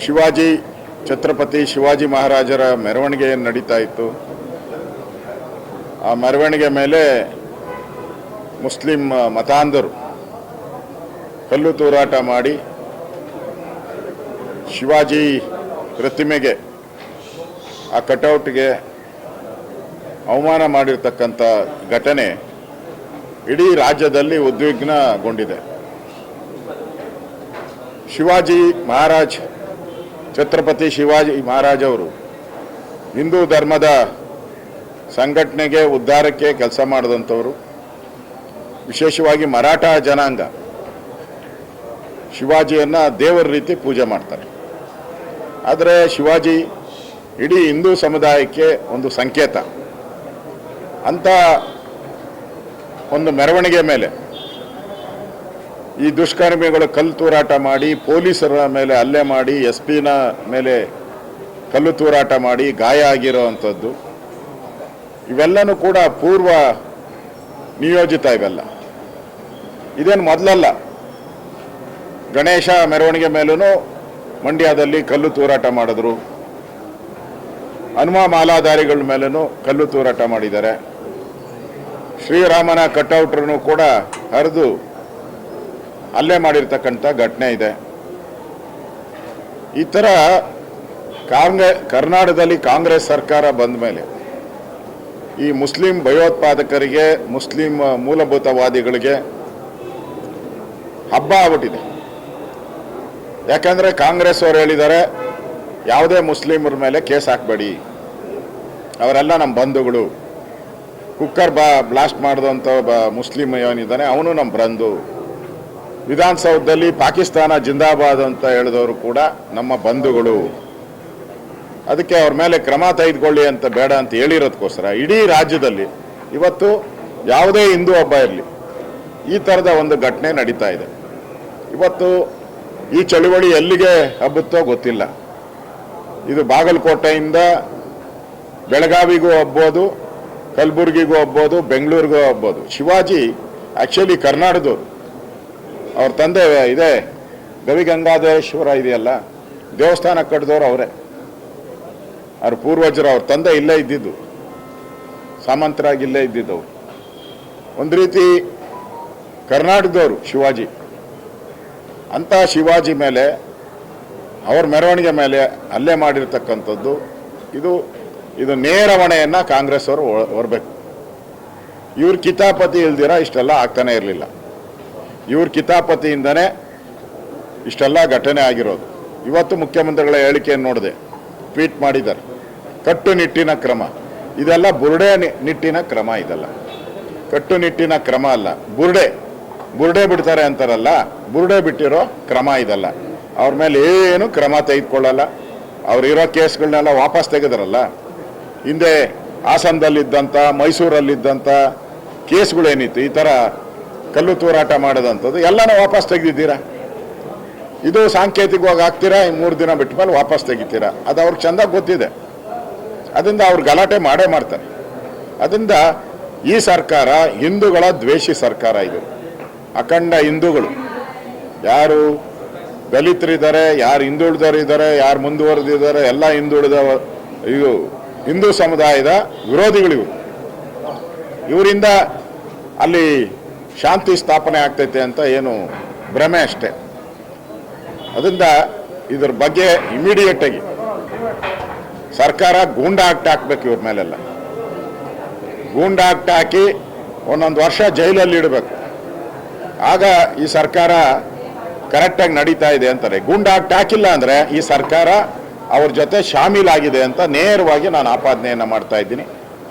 ಶಿವಾಜಿ ಛತ್ರಪತಿ ಶಿವಾಜಿ ಮಹಾರಾಜರ ಮೆರವಣಿಗೆ ನಡೀತಾ ಇತ್ತು. ಆ ಮೆರವಣಿಗೆ ಮೇಲೆ ಮುಸ್ಲಿಂ ಮತಾಂಧರು ಕಲ್ಲು ತೂರಾಟ ಮಾಡಿ ಶಿವಾಜಿ ಪ್ರತಿಮೆಗೆ, ಆ ಕಟೌಟ್ಗೆ ಅವಮಾನ ಮಾಡಿರ್ತಕ್ಕಂಥ ಘಟನೆ ಇಡೀ ರಾಜ್ಯದಲ್ಲಿ ಉದ್ವಿಗ್ನಗೊಂಡಿದೆ. ಶಿವಾಜಿ ಮಹಾರಾಜ್, ಛತ್ರಪತಿ ಶಿವಾಜಿ ಮಹಾರಾಜ್ ಅವರು ಹಿಂದೂ ಧರ್ಮದ ಸಂಘಟನೆಗೆ, ಉದ್ಧಾರಕ್ಕೆ ಕೆಲಸ ಮಾಡಿದಂಥವರು. ವಿಶೇಷವಾಗಿ ಮರಾಠ ಜನಾಂಗ ಶಿವಾಜಿಯನ್ನು ದೇವರ ರೀತಿ ಪೂಜೆ ಮಾಡ್ತಾರೆ. ಆದರೆ ಶಿವಾಜಿ ಇಡೀ ಹಿಂದೂ ಸಮುದಾಯಕ್ಕೆ ಒಂದು ಸಂಕೇತ. ಅಂಥ ಒಂದು ಮೆರವಣಿಗೆ ಮೇಲೆ ಈ ದುಷ್ಕರ್ಮಿಗಳು ಕಲ್ಲು ತೂರಾಟ ಮಾಡಿ, ಪೊಲೀಸರ ಮೇಲೆ ಹಲ್ಲೆ ಮಾಡಿ, SP ಮೇಲೆ ಕಲ್ಲು ತೂರಾಟ ಮಾಡಿ ಗಾಯ ಆಗಿರೋ ಅಂಥದ್ದು, ಇವೆಲ್ಲನೂ ಕೂಡ ಪೂರ್ವ ನಿಯೋಜಿತ. ಇದೇನು ಮೊದಲಲ್ಲ. ಗಣೇಶ ಮೆರವಣಿಗೆ ಮೇಲೂ ಮಂಡ್ಯದಲ್ಲಿ ಕಲ್ಲು ತೂರಾಟ ಮಾಡಿದ್ರು. ಹನುಮ ಮಾಲಾಧಾರಿಗಳ ಮೇಲೂ ಕಲ್ಲು ತೂರಾಟ ಮಾಡಿದ್ದಾರೆ. ಶ್ರೀರಾಮನ ಕಟೌಟ್ರನ್ನು ಕೂಡ ಹರಿದು ಹಲ್ಲೆ ಮಾಡಿರ್ತಕ್ಕಂಥ ಘಟನೆ ಇದೆ. ಈ ಥರ ಕರ್ನಾಟಕದಲ್ಲಿ ಕಾಂಗ್ರೆಸ್ ಸರ್ಕಾರ ಬಂದ ಮೇಲೆ ಈ ಮುಸ್ಲಿಂ ಭಯೋತ್ಪಾದಕರಿಗೆ, ಮುಸ್ಲಿಂ ಮೂಲಭೂತವಾದಿಗಳಿಗೆ ಹಬ್ಬ ಆಗ್ಬಿಟ್ಟಿದೆ. ಯಾಕಂದರೆ ಕಾಂಗ್ರೆಸ್ ಅವರು ಹೇಳಿದ್ದಾರೆ, ಯಾವುದೇ ಮುಸ್ಲಿಮರ ಮೇಲೆ ಕೇಸ್ ಹಾಕಬೇಡಿ, ಅವರೆಲ್ಲ ನಮ್ಮ ಬಂಧುಗಳು. ಕುಕ್ಕರ್ ಬ್ಲಾಸ್ಟ್ ಮಾಡಿದಂಥ ಮುಸ್ಲಿಂ ಏನಿದ್ದಾನೆ ಅವನು ನಮ್ಮ ಬಂಧು. ವಿಧಾನಸೌಧದಲ್ಲಿ ಪಾಕಿಸ್ತಾನ ಜಿಂದಾಬಾದ್ ಅಂತ ಹೇಳಿದವರು ಕೂಡ ನಮ್ಮ ಬಂಧುಗಳು. ಅದಕ್ಕೆ ಅವ್ರ ಮೇಲೆ ಕ್ರಮ ತೆಗೆದುಕೊಳ್ಳಿ ಅಂತ ಬೇಡ ಅಂತ ಹೇಳಿರೋದಕ್ಕೋಸ್ಕರ ಇಡೀ ರಾಜ್ಯದಲ್ಲಿ ಇವತ್ತು ಯಾವುದೇ ಹಿಂದೂ ಹಬ್ಬ ಇರಲಿ, ಈ ಥರದ ಒಂದು ಘಟನೆ ನಡೀತಾ ಇದೆ. ಇವತ್ತು ಈ ಚಳುವಳಿ ಎಲ್ಲಿಗೆ ಹಬ್ಬುತ್ತೋ ಗೊತ್ತಿಲ್ಲ. ಇದು ಬಾಗಲಕೋಟೆಯಿಂದ ಬೆಳಗಾವಿಗೂ ಹಬ್ಬೋದು, ಕಲಬುರಗಿಗೂ ಹಬ್ಬೋದು, ಬೆಂಗಳೂರಿಗೂ ಹಬ್ಬೋದು. ಶಿವಾಜಿ ಆ್ಯಕ್ಚುಲಿ ಕರ್ನಾಟಕದವರು. ಅವ್ರ ತಂದೆ ಇದೆ ಗವಿಗಂಗಾಧರೇಶ್ವರ ಇದೆಯಲ್ಲ, ದೇವಸ್ಥಾನ ಕಟ್ಟಿದವರು ಅವರೇ. ಅವ್ರ ಪೂರ್ವಜರು, ಅವ್ರ ತಂದೆ ಇಲ್ಲೇ ಇದ್ದಿದ್ದು, ಸಾಮಂತರಾಗಿ ಇಲ್ಲೇ ಇದ್ದಿದ್ದವರು. ಒಂದು ರೀತಿ ಕರ್ನಾಟಕದವರು ಶಿವಾಜಿ. ಅಂಥ ಶಿವಾಜಿ ಮೇಲೆ, ಅವ್ರ ಮೆರವಣಿಗೆ ಮೇಲೆ ಹಲ್ಲೆ ಮಾಡಿರ್ತಕ್ಕಂಥದ್ದು ಇದು ನೇರ ಹೊಣೆಯನ್ನು ಕಾಂಗ್ರೆಸ್ ಅವರು ಹೊರಬೇಕು. ಇವ್ರ ಕಿತಾಪತಿ ಇಲ್ದಿರ ಇಷ್ಟೆಲ್ಲ ಆಗ್ತಾನೆ ಇರಲಿಲ್ಲ. ಇವ್ರ ಕಿತಾಪತಿಯಿಂದನೇ ಇಷ್ಟೆಲ್ಲ ಘಟನೆ ಆಗಿರೋದು. ಇವತ್ತು ಮುಖ್ಯಮಂತ್ರಿಗಳ ಹೇಳಿಕೆಯನ್ನು ನೋಡಿದೆ, ಟ್ವೀಟ್ ಮಾಡಿದ್ದಾರೆ, ಕಟ್ಟುನಿಟ್ಟಿನ ಕ್ರಮ. ಇದೆಲ್ಲ ಬುರುಡೆ ನಿಟ್ಟಿನ ಕ್ರಮ. ಇದೆಲ್ಲ ಕಟ್ಟುನಿಟ್ಟಿನ ಕ್ರಮ ಅಲ್ಲ, ಬುರುಡೆ ಬಿಡ್ತಾರೆ ಅಂತಾರಲ್ಲ, ಬುರುಡೆ ಬಿಟ್ಟಿರೋ ಕ್ರಮ ಇದೆಲ್ಲ. ಅವ್ರ ಮೇಲೆ ಏನು ಕ್ರಮ ತೆಗೆದುಕೊಳ್ಳಲ್ಲ. ಅವ್ರಿರೋ ಕೇಸ್ಗಳನ್ನೆಲ್ಲ ವಾಪಸ್ ತೆಗೆದ್ರಲ್ಲ. ಹಿಂದೆ ಹಾಸನದಲ್ಲಿದ್ದಂಥ, ಮೈಸೂರಲ್ಲಿದ್ದಂಥ ಕೇಸ್ಗಳೇನಿತ್ತು, ಈ ಥರ ಕಲ್ಲು ತೂರಾಟ ಮಾಡೋದಂಥದ್ದು ಎಲ್ಲನೂ ವಾಪಸ್ ತೆಗೆದಿದ್ದೀರಾ. ಇದು ಸಾಂಕೇತಿಕವಾಗಿ ಹಾಕ್ತೀರಾ, 3 ದಿನ ಬಿಟ್ಟ ಮೇಲೆ ವಾಪಸ್ ತೆಗಿತೀರಾ. ಅದು ಅವ್ರಿಗೆ ಚೆಂದ ಗೊತ್ತಿದೆ. ಅದರಿಂದ ಅವ್ರು ಗಲಾಟೆ ಮಾಡೇ ಮಾಡ್ತಾರೆ. ಅದರಿಂದ ಈ ಸರ್ಕಾರ ಹಿಂದೂಗಳ ದ್ವೇಷಿ ಸರ್ಕಾರ. ಇದು ಅಖಂಡ ಹಿಂದೂಗಳು, ಯಾರು ದಲಿತರಿದ್ದಾರೆ, ಯಾರು ಹಿಂದುಳಿದವರಿದ್ದಾರೆ, ಯಾರು ಮುಂದುವರೆದಿದ್ದಾರೆ, ಎಲ್ಲ ಇದು ಹಿಂದೂ ಸಮುದಾಯದ ವಿರೋಧಿಗಳಿವು. ಇವರಿಂದ ಅಲ್ಲಿ ಶಾಂತಿ ಸ್ಥಾಪನೆ ಆಗ್ತೈತೆ ಅಂತ ಏನು ಭ್ರಮೆ ಅಷ್ಟೇ. ಅದರಿಂದ ಇದ್ರ ಬಗ್ಗೆ ಇಮಿಡಿಯೇಟಾಗಿ ಸರ್ಕಾರ ಗೂಂಡಾ ಆಕ್ಟ್ ಹಾಕ್ಬೇಕು. ಇವ್ರ ಮೇಲೆಲ್ಲ ಗೂಂಡಾ ಆಕ್ಟ್ ಹಾಕಿ 1 ವರ್ಷ ಜೈಲಲ್ಲಿ ಇಡಬೇಕು. ಆಗ ಈ ಸರ್ಕಾರ ಕರೆಕ್ಟಾಗಿ ನಡೀತಾ ಇದೆ ಅಂತಾರೆ. ಗೂಂಡಾ ಆಕ್ಟ್ ಹಾಕಿಲ್ಲ ಅಂದರೆ ಈ ಸರ್ಕಾರ ಅವ್ರ ಜೊತೆ ಶಾಮೀಲಾಗಿದೆ ಅಂತ ನೇರವಾಗಿ ನಾನು ಆಪಾದನೆಯನ್ನು ಮಾಡ್ತಾ ಇದ್ದೀನಿ.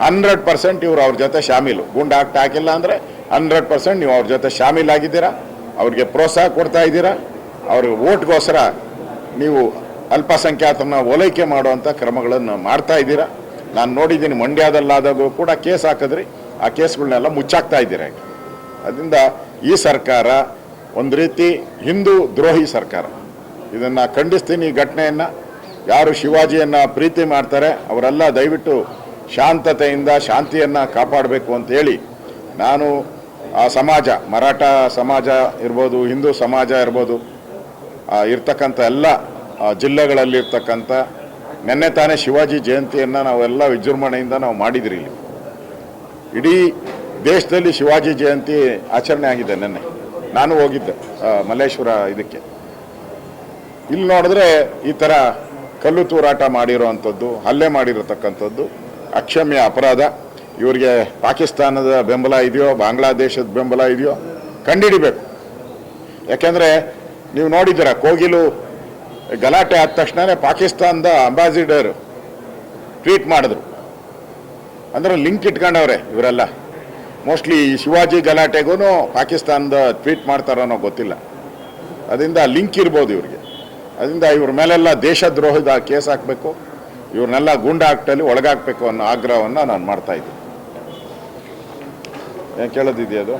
100% ಇವರು ಅವ್ರ ಜೊತೆ ಶಾಮೀಲು. ಗೂಂಡಾ ಆಕ್ಟ್ ಹಾಕಿಲ್ಲ ಅಂದರೆ 100% ನೀವು ಅವ್ರ ಜೊತೆ ಶಾಮೀಲಾಗಿದ್ದೀರಾ, ಅವ್ರಿಗೆ ಪ್ರೋತ್ಸಾಹ ಕೊಡ್ತಾ ಇದ್ದೀರಾ. ಅವ್ರಿಗೆ ಓಟ್ಗೋಸ್ಕರ ನೀವು ಅಲ್ಪಸಂಖ್ಯಾತರನ್ನ ಓಲೈಕೆ ಮಾಡುವಂಥ ಕ್ರಮಗಳನ್ನು ಮಾಡ್ತಾ ಇದ್ದೀರಾ. ನಾನು ನೋಡಿದ್ದೀನಿ, ಮಂಡ್ಯದಲ್ಲಾದಾಗೂ ಕೂಡ ಕೇಸ್ ಹಾಕಿದ್ರಿ, ಆ ಕೇಸ್ಗಳನ್ನೆಲ್ಲ ಮುಚ್ಚಾಕ್ತಾ ಇದ್ದೀರಾ. ಅದರಿಂದ ಈ ಸರ್ಕಾರ ಒಂದು ರೀತಿ ಹಿಂದೂ ದ್ರೋಹಿ ಸರ್ಕಾರ. ಇದನ್ನು ಖಂಡಿಸ್ತೀನಿ. ಈ ಘಟನೆಯನ್ನು ಯಾರು ಶಿವಾಜಿಯನ್ನು ಪ್ರೀತಿ ಮಾಡ್ತಾರೆ ಅವರೆಲ್ಲ ದಯವಿಟ್ಟು ಶಾಂತತೆಯಿಂದ ಶಾಂತಿಯನ್ನು ಕಾಪಾಡಬೇಕು ಅಂತೇಳಿ ನಾನು ಆ ಸಮಾಜ, ಮರಾಠ ಸಮಾಜ ಇರ್ಬೋದು, ಹಿಂದೂ ಸಮಾಜ ಇರ್ಬೋದು, ಇರ್ತಕ್ಕಂಥ ಎಲ್ಲ ಜಿಲ್ಲೆಗಳಲ್ಲಿರ್ತಕ್ಕಂಥ ನಿನ್ನೆ ತಾನೇ ಶಿವಾಜಿ ಜಯಂತಿಯನ್ನು ನಾವೆಲ್ಲ ವಿಜೃಂಭಣೆಯಿಂದ ನಾವು ಮಾಡಿದ್ರಿ ಇಲ್ಲಿ. ಇಡೀ ದೇಶದಲ್ಲಿ ಶಿವಾಜಿ ಜಯಂತಿ ಆಚರಣೆ ಆಗಿದೆ. ನಿನ್ನೆ ನಾನು ಹೋಗಿದ್ದೆ ಮಲ್ಲೇಶ್ವರ ಇದಕ್ಕೆ. ಇಲ್ಲಿ ನೋಡಿದ್ರೆ ಈ ಥರ ಕಲ್ಲು ತೂರಾಟ ಮಾಡಿರೋವಂಥದ್ದು, ಹಲ್ಲೆ ಮಾಡಿರತಕ್ಕಂಥದ್ದು ಅಕ್ಷಮ್ಯ ಅಪರಾಧ. ಇವರಿಗೆ ಪಾಕಿಸ್ತಾನದ ಬೆಂಬಲ ಇದೆಯೋ, ಬಾಂಗ್ಲಾದೇಶದ ಬೆಂಬಲ ಇದೆಯೋ ಕಂಡುಹಿಡಿಬೇಕು. ಯಾಕೆಂದರೆ ನೀವು ನೋಡಿದ್ದೀರ, ಕೋಗಿಲು ಗಲಾಟೆ ಆದ ತಕ್ಷಣವೇ ಪಾಕಿಸ್ತಾನದ ಅಂಬಾಸಿಡರ್ ಟ್ವೀಟ್ ಮಾಡಿದ್ರು. ಅಂದರೆ ಲಿಂಕ್ ಇಟ್ಕೊಂಡವ್ರೆ ಇವರೆಲ್ಲ. ಮೋಸ್ಟ್ಲಿ ಈ ಶಿವಾಜಿ ಗಲಾಟೆಗೂ ಪಾಕಿಸ್ತಾನದ ಟ್ವೀಟ್ ಮಾಡ್ತಾರೋ ಗೊತ್ತಿಲ್ಲ. ಅದರಿಂದ ಲಿಂಕ್ ಇರ್ಬೋದು ಇವ್ರಿಗೆ. ಅದರಿಂದ ಇವ್ರ ಮೇಲೆಲ್ಲ ದೇಶದ್ರೋಹದ ಕೇಸ್ ಹಾಕಬೇಕು, ಇವ್ರನ್ನೆಲ್ಲ ಗೂಂಡಾ ಆಕ್ಟಲ್ಲಿ ಒಳಗಾಕಬೇಕು ಅನ್ನೋ ಆಗ್ರಹವನ್ನು ನಾನು ಮಾಡ್ತಾ ಇದ್ದೀನಿ. ಏನು ಕೇಳೋದಿದೆಯಾ ಅದು?